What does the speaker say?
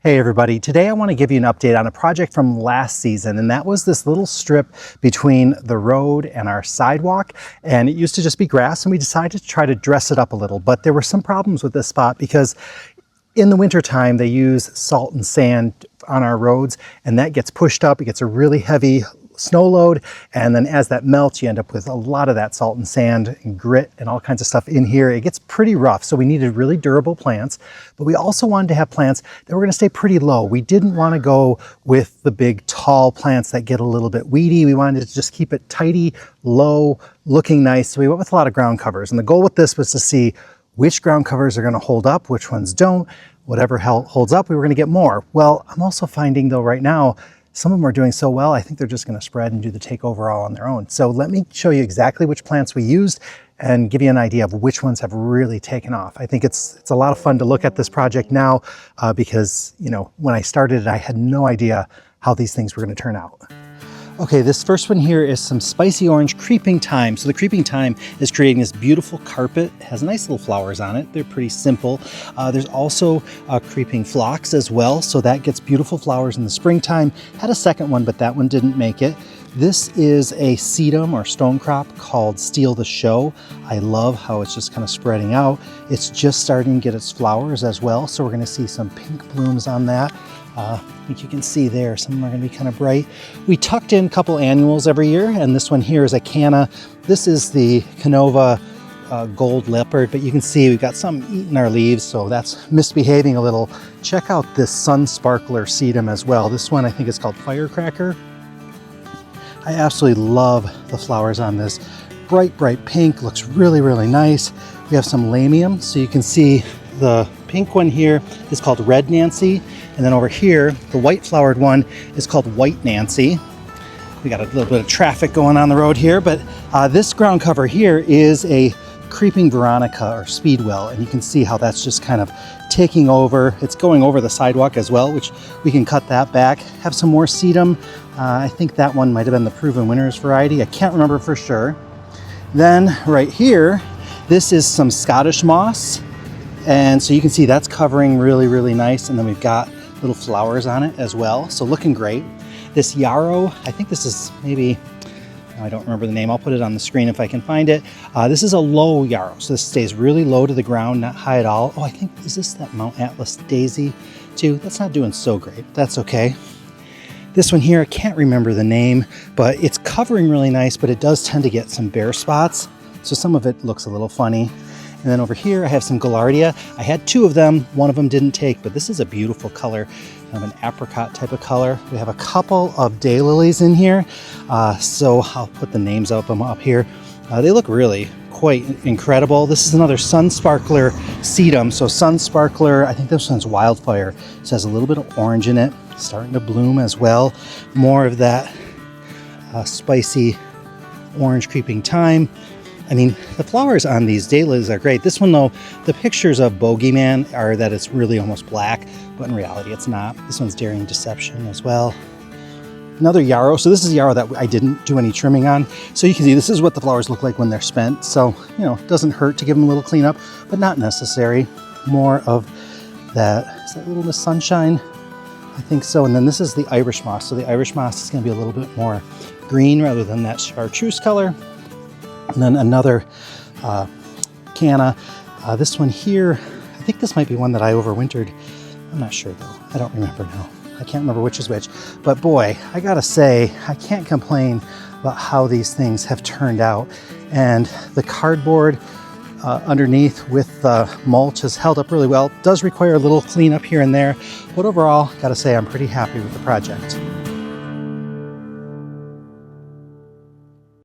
Hey everybody, today I want to give you an update on a project from last season, and that was this little strip between the road and our sidewalk. And it used to just be grass, and we decided to try to dress it up a little, but there were some problems with this spot because in the wintertime they use salt and sand on our roads, and that gets pushed up. It gets a really heavy snow load, and then as that melts you end up with a lot of that salt and sand and grit and all kinds of stuff in here. It gets pretty rough, so we needed really durable plants, but we also wanted to have plants that were going to stay pretty low. We didn't want to go with the big tall plants that get a little bit weedy. We wanted to just keep it tidy, low, looking nice, so we went with a lot of ground covers, and the goal with this was to see which ground covers are going to hold up, which ones don't. Whatever holds up, we were going to get more. Well, I'm also finding though right now some of them are doing so well, I think they're just going to spread and do the takeover all on their own. So let me show you exactly which plants we used and give you an idea of which ones have really taken off. I think it's a lot of fun to look at this project now because, you know, when I started it, I had no idea how these things were going to turn out. Okay, this first one here is some spicy orange creeping thyme. So the creeping thyme is creating this beautiful carpet. It has nice little flowers on it. They're pretty simple. There's also creeping phlox as well. So that gets beautiful flowers in the springtime. Had a second one, but that one didn't make it. This is a sedum or stone crop called Steal the Show. I love how it's just kind of spreading out. It's just starting to get its flowers as well. So we're going to see some pink blooms on that. I think you can see there, some of them are going to be kind of bright. We tucked in a couple annuals every year, and this one here is a canna. This is the Canova gold leopard, but you can see we've got some eating our leaves, so that's misbehaving a little. Check out this sun sparkler sedum as well. This one I think is called Firecracker. I absolutely love the flowers on this. Bright, bright pink, looks really, really nice. We have some lamium, so you can see the pink one here is called Red Nancy. And then over here, the white flowered one is called White Nancy. We got a little bit of traffic going on the road here, but this ground cover here is a creeping Veronica or Speedwell, and you can see how that's just kind of taking over. It's going over the sidewalk as well, which we can cut that back. Have some more sedum. I think that one might have been the Proven Winners variety. I can't remember for sure. Then right here, this is some Scottish moss. And so you can see that's covering really, really nice. And then we've got little flowers on it as well. So looking great. This yarrow, I think this is maybe, I don't remember the name. I'll put it on the screen if I can find it. This is a low yarrow. So this stays really low to the ground, not high at all. Oh, I think, is this that Mount Atlas daisy too? That's not doing so great. That's okay. This one here, I can't remember the name, but it's covering really nice, but it does tend to get some bare spots. So some of it looks a little funny. And then over here, I have some Gaillardia. I had two of them. One of them didn't take, but this is a beautiful color, kind of an apricot type of color. We have a couple of daylilies in here. So I'll put the names of them up here. They look really quite incredible. This is another Sun Sparkler sedum. So Sun Sparkler, I think this one's Wildfire. It has a little bit of orange in it, starting to bloom as well. More of that spicy orange creeping thyme. I mean, the flowers on these daylilies are great. This one though, the pictures of Bogeyman are that it's really almost black, but in reality it's not. This one's Daring Deception as well. Another yarrow. So this is yarrow that I didn't do any trimming on. So you can see this is what the flowers look like when they're spent. So, you know, it doesn't hurt to give them a little cleanup, but not necessary. More of that, is that Little Miss Sunshine? I think so. And then this is the Irish moss. So the Irish moss is going to be a little bit more green rather than that chartreuse color. And then another canna. This one here, I think this might be one that I overwintered. I'm not sure though. I don't remember now. I can't remember which is which. But boy, I gotta say, I can't complain about how these things have turned out. And the cardboard underneath with the mulch has held up really well. It does require a little cleanup here and there. But overall, gotta say I'm pretty happy with the project.